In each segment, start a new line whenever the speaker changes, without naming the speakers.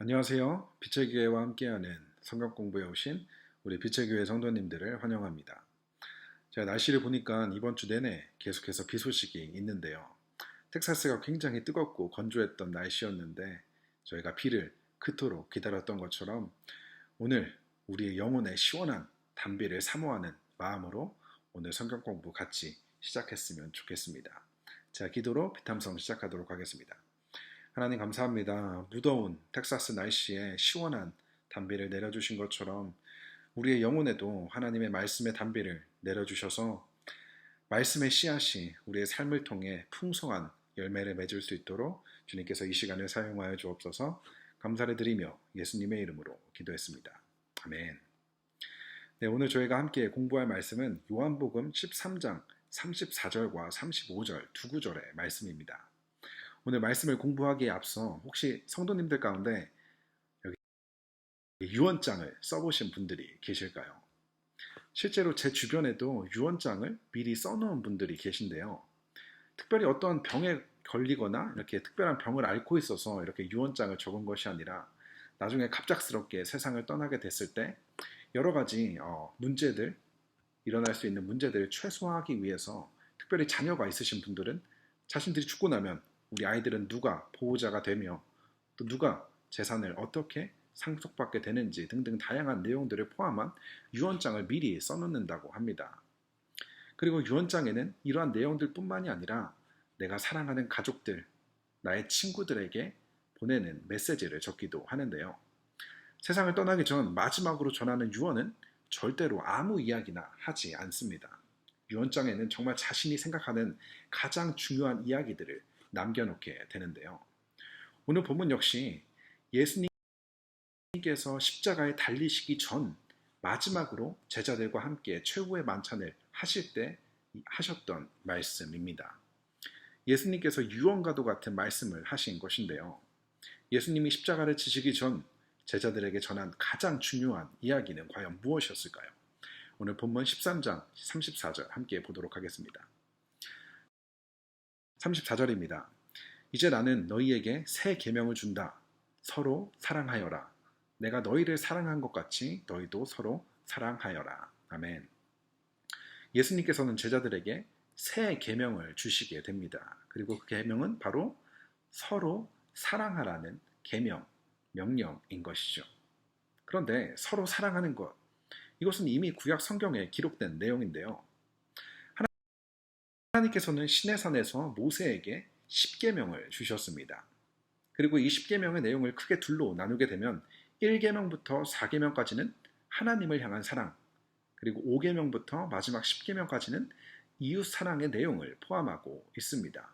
안녕하세요. 빛의 교회와 함께하는 성경 공부에 오신 우리 빛의 교회 성도님들을 환영합니다. 제가 날씨를 보니까 이번 주 내내 계속해서 비 소식이 있는데요. 텍사스가 굉장히 뜨겁고 건조했던 날씨였는데 저희가 비를 그토록 기다렸던 것처럼 오늘 우리의 영혼에 시원한 단비를 사모하는 마음으로 오늘 성경 공부 같이 시작했으면 좋겠습니다. 자, 기도로 비탐성 시작하도록 하겠습니다. 하나님 감사합니다. 무더운 텍사스 날씨에 시원한 단비를 내려주신 것처럼 우리의 영혼에도 하나님의 말씀의 단비를 내려주셔서 말씀의 씨앗이 우리의 삶을 통해 풍성한 열매를 맺을 수 있도록 주님께서 이 시간을 사용하여 주옵소서. 감사를 드리며 예수님의 이름으로 기도했습니다. 아멘. 네, 오늘 저희가 함께 공부할 말씀은 요한복음 13장 34절과 35절 두 구절의 말씀입니다. 오늘 말씀을 공부하기에 앞서 혹시 성도님들 가운데 여기 유언장을 써보신 분들이 계실까요? 실제로 제 주변에도 유언장을 미리 써놓은 분들이 계신데요. 특별히 어떤 병에 걸리거나 이렇게 특별한 병을 앓고 있어서 이렇게 유언장을 적은 것이 아니라 나중에 갑작스럽게 세상을 떠나게 됐을 때 여러 가지 문제들, 일어날 수 있는 문제들을 최소화하기 위해서 특별히 자녀가 있으신 분들은 자신들이 죽고 나면 우리 아이들은 누가 보호자가 되며 또 누가 재산을 어떻게 상속받게 되는지 등등 다양한 내용들을 포함한 유언장을 미리 써놓는다고 합니다. 그리고 유언장에는 이러한 내용들뿐만이 아니라 내가 사랑하는 가족들, 나의 친구들에게 보내는 메시지를 적기도 하는데요. 세상을 떠나기 전 마지막으로 전하는 유언은 절대로 아무 이야기나 하지 않습니다. 유언장에는 정말 자신이 생각하는 가장 중요한 이야기들을 남겨놓게 되는데요. 오늘 본문 역시 예수님께서 십자가에 달리시기 전 마지막으로 제자들과 함께 최후의 만찬을 하실 때 하셨던 말씀입니다. 예수님께서 유언과도 같은 말씀을 하신 것인데요. 예수님이 십자가를 지시기 전 제자들에게 전한 가장 중요한 이야기는 과연 무엇이었을까요? 오늘 본문 13장 34절 함께 보도록 하겠습니다. 34절입니다. 이제 나는 너희에게 새 계명을 준다. 서로 사랑하여라. 내가 너희를 사랑한 것 같이 너희도 서로 사랑하여라. 아멘. 예수님께서는 제자들에게 새 계명을 주시게 됩니다. 그리고 그 계명은 바로 서로 사랑하라는 계명, 명령인 것이죠. 그런데 서로 사랑하는 것, 이것은 이미 구약 성경에 기록된 내용인데요. 하나님께서는 시내산에서 모세에게 십계명을 주셨습니다. 그리고 이 십계명의 내용을 크게 둘로 나누게 되면 1계명부터 4계명까지는 하나님을 향한 사랑, 그리고 5계명부터 마지막 10계명까지는 이웃 사랑의 내용을 포함하고 있습니다.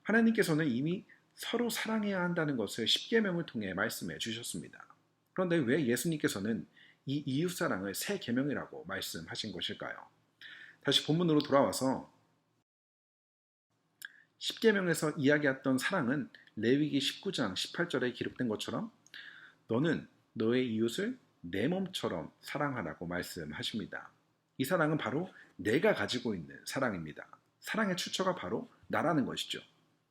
하나님께서는 이미 서로 사랑해야 한다는 것을 십계명을 통해 말씀해 주셨습니다. 그런데 왜 예수님께서는 이 이웃 사랑을 새 계명이라고 말씀하신 것일까요? 다시 본문으로 돌아와서 십계명에서 이야기했던 사랑은 레위기 19장 18절에 기록된 것처럼 너는 너의 이웃을 내 몸처럼 사랑하라고 말씀하십니다. 이 사랑은 바로 내가 가지고 있는 사랑입니다. 사랑의 출처가 바로 나라는 것이죠.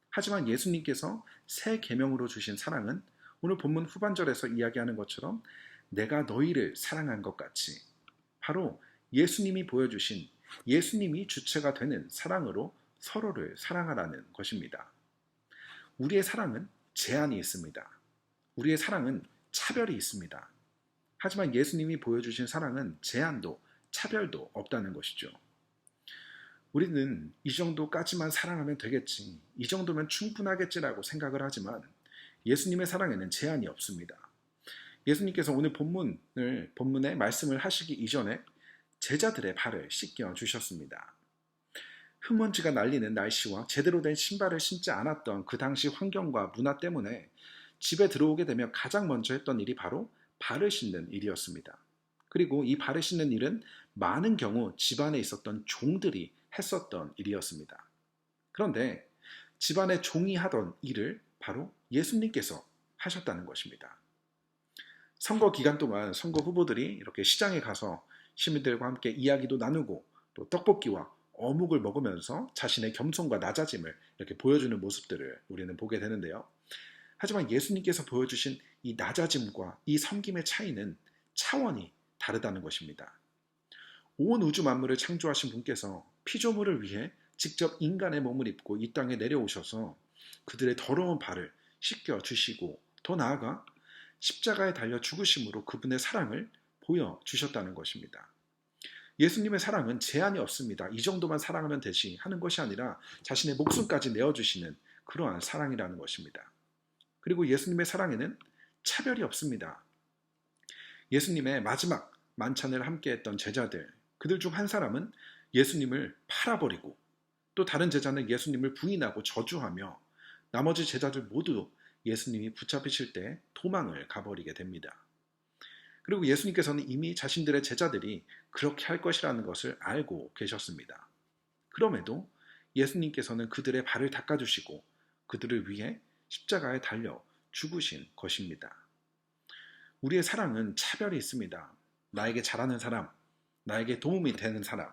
하지만 예수님께서 새 계명으로 주신 사랑은 오늘 본문 후반절에서 이야기하는 것처럼 내가 너희를 사랑한 것 같이 바로 예수님이 보여주신 예수님이 주체가 되는 사랑으로 서로를 사랑하라는 것입니다. 우리의 사랑은 제한이 있습니다. 우리의 사랑은 차별이 있습니다. 하지만 예수님이 보여주신 사랑은 제한도 차별도 없다는 것이죠. 우리는 이 정도까지만 사랑하면 되겠지, 이 정도면 충분하겠지라고 생각을 하지만 예수님의 사랑에는 제한이 없습니다. 예수님께서 오늘 본문의 말씀을 하시기 이전에 제자들의 발을 씻겨 주셨습니다. 흙먼지가 날리는 날씨와 제대로 된 신발을 신지 않았던 그 당시 환경과 문화 때문에 집에 들어오게 되면 가장 먼저 했던 일이 바로 발을 씻는 일이었습니다. 그리고 이 발을 씻는 일은 많은 경우 집안에 있었던 종들이 했었던 일이었습니다. 그런데 집안의 종이 하던 일을 바로 예수님께서 하셨다는 것입니다. 선거 기간 동안 선거 후보들이 이렇게 시장에 가서 시민들과 함께 이야기도 나누고 또 떡볶이와 어묵을 먹으면서 자신의 겸손과 낮아짐을 이렇게 보여주는 모습들을 우리는 보게 되는데요. 하지만 예수님께서 보여주신 이 낮아짐과 이 섬김의 차이는 차원이 다르다는 것입니다. 온 우주 만물을 창조하신 분께서 피조물을 위해 직접 인간의 몸을 입고 이 땅에 내려오셔서 그들의 더러운 발을 씻겨주시고 더 나아가 십자가에 달려 죽으심으로 그분의 사랑을 보여주셨다는 것입니다. 예수님의 사랑은 제한이 없습니다. 이 정도만 사랑하면 되지 하는 것이 아니라 자신의 목숨까지 내어주시는 그러한 사랑이라는 것입니다. 그리고 예수님의 사랑에는 차별이 없습니다. 예수님의 마지막 만찬을 함께했던 제자들, 그들 중 한 사람은 예수님을 팔아버리고 또 다른 제자는 예수님을 부인하고 저주하며 나머지 제자들 모두 예수님이 붙잡히실 때 도망을 가버리게 됩니다. 그리고 예수님께서는 이미 자신들의 제자들이 그렇게 할 것이라는 것을 알고 계셨습니다. 그럼에도 예수님께서는 그들의 발을 닦아주시고 그들을 위해 십자가에 달려 죽으신 것입니다. 우리의 사랑은 차별이 있습니다. 나에게 잘하는 사람, 나에게 도움이 되는 사람,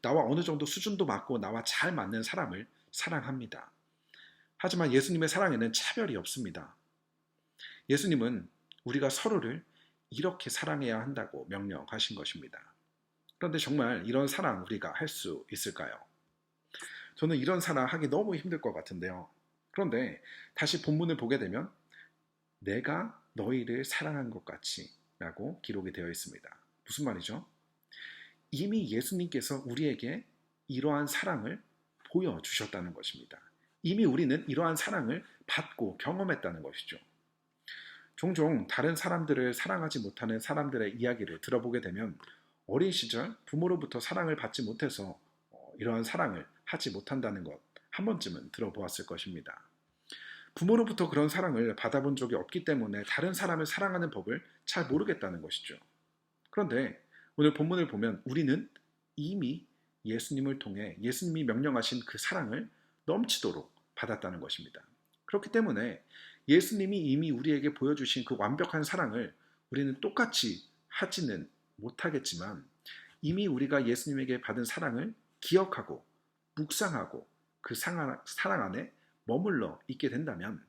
나와 어느 정도 수준도 맞고 나와 잘 맞는 사람을 사랑합니다. 하지만 예수님의 사랑에는 차별이 없습니다. 예수님은 우리가 서로를 이렇게 사랑해야 한다고 명령하신 것입니다. 그런데 정말 이런 사랑 우리가 할 수 있을까요? 저는 이런 사랑 하기 너무 힘들 것 같은데요. 그런데 다시 본문을 보게 되면 내가 너희를 사랑한 것 같이 라고 기록이 되어 있습니다. 무슨 말이죠? 이미 예수님께서 우리에게 이러한 사랑을 보여주셨다는 것입니다. 이미 우리는 이러한 사랑을 받고 경험했다는 것이죠. 종종 다른 사람들을 사랑하지 못하는 사람들의 이야기를 들어보게 되면 어린 시절 부모로부터 사랑을 받지 못해서 이러한 사랑을 하지 못한다는 것 한 번쯤은 들어보았을 것입니다. 부모로부터 그런 사랑을 받아본 적이 없기 때문에 다른 사람을 사랑하는 법을 잘 모르겠다는 것이죠. 그런데 오늘 본문을 보면 우리는 이미 예수님을 통해 예수님이 명령하신 그 사랑을 넘치도록 받았다는 것입니다. 그렇기 때문에 예수님이 이미 우리에게 보여주신 그 완벽한 사랑을 우리는 똑같이 하지는 못하겠지만 이미 우리가 예수님에게 받은 사랑을 기억하고 묵상하고 그 사랑 안에 머물러 있게 된다면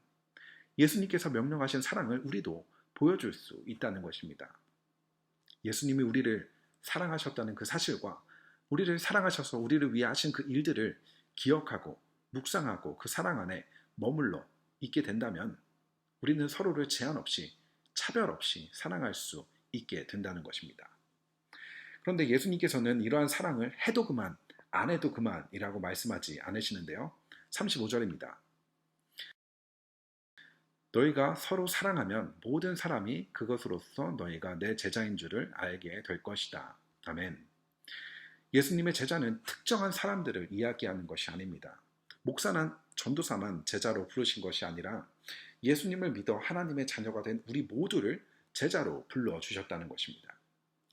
예수님께서 명령하신 사랑을 우리도 보여줄 수 있다는 것입니다. 예수님이 우리를 사랑하셨다는 그 사실과 우리를 사랑하셔서 우리를 위해 하신 그 일들을 기억하고 묵상하고 그 사랑 안에 머물러 있게 된다면 우리는 서로를 제한 없이 차별 없이 사랑할 수 있게 된다는 것입니다. 그런데 예수님께서는 이러한 사랑을 해도 그만, 안 해도 그만이라고 말씀하지 않으시는데요. 35절입니다. 너희가 서로 사랑하면 모든 사람이 그것으로서 너희가 내 제자인 줄을 알게 될 것이다. 아멘. 예수님의 제자는 특정한 사람들을 이야기하는 것이 아닙니다. 목사나 전도사만 제자로 부르신 것이 아니라 예수님을 믿어 하나님의 자녀가 된 우리 모두를 제자로 불러주셨다는 것입니다.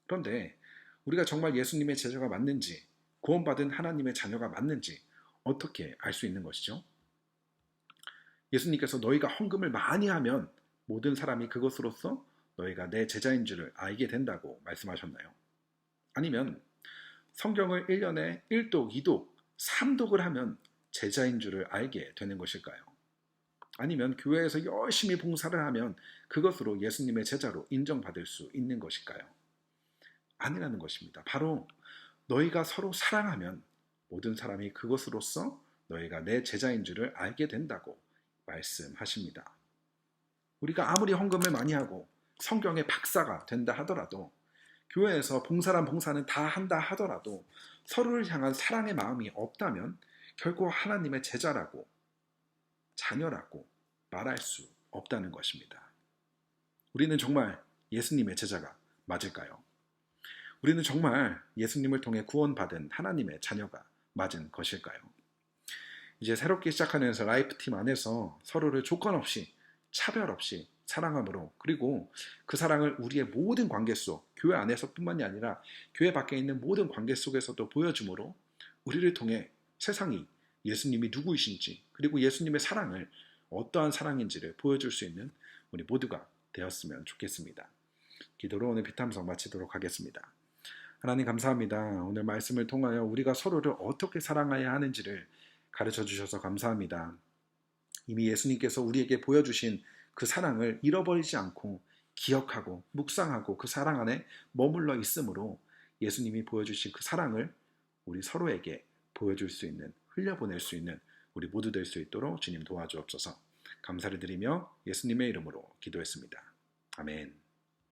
그런데 우리가 정말 예수님의 제자가 맞는지, 구원받은 하나님의 자녀가 맞는지 어떻게 알 수 있는 것이죠? 예수님께서 너희가 헌금을 많이 하면 모든 사람이 그것으로서 너희가 내 제자인 줄을 알게 된다고 말씀하셨나요? 아니면 성경을 1년에 1독, 2독, 3독을 하면 제자인 줄을 알게 되는 것일까요? 아니면 교회에서 열심히 봉사를 하면 그것으로 예수님의 제자로 인정받을 수 있는 것일까요? 아니라는 것입니다. 바로 너희가 서로 사랑하면 모든 사람이 그것으로서 너희가 내 제자인 줄을 알게 된다고 말씀하십니다. 우리가 아무리 헌금을 많이 하고 성경의 박사가 된다 하더라도 교회에서 봉사란 봉사는 다 한다 하더라도 서로를 향한 사랑의 마음이 없다면 결코 하나님의 제자라고 자녀라고 말할 수 없다는 것입니다. 우리는 정말 예수님의 제자가 맞을까요? 우리는 정말 예수님을 통해 구원받은 하나님의 자녀가 맞은 것일까요? 이제 새롭게 시작하는 라이프팀 안에서 서로를 조건 없이 차별 없이 사랑함으로 그리고 그 사랑을 우리의 모든 관계 속 교회 안에서뿐만이 아니라 교회 밖에 있는 모든 관계 속에서도 보여줌으로 우리를 통해 세상이 예수님이 누구이신지 그리고 예수님의 사랑을 어떠한 사랑인지를 보여줄 수 있는 우리 모두가 되었으면 좋겠습니다. 기도로 오늘 비탐성 마치도록 하겠습니다. 하나님 감사합니다. 오늘 말씀을 통하여 우리가 서로를 어떻게 사랑해야 하는지를 가르쳐 주셔서 감사합니다. 이미 예수님께서 우리에게 보여주신 그 사랑을 잃어버리지 않고 기억하고 묵상하고 그 사랑 안에 머물러 있으므로 예수님이 보여주신 그 사랑을 우리 서로에게 보여줄 수 있는, 흘려보낼 수 있는 우리 모두 될 수 있도록 주님 도와주옵소서. 감사를 드리며 예수님의 이름으로 기도했습니다. 아멘.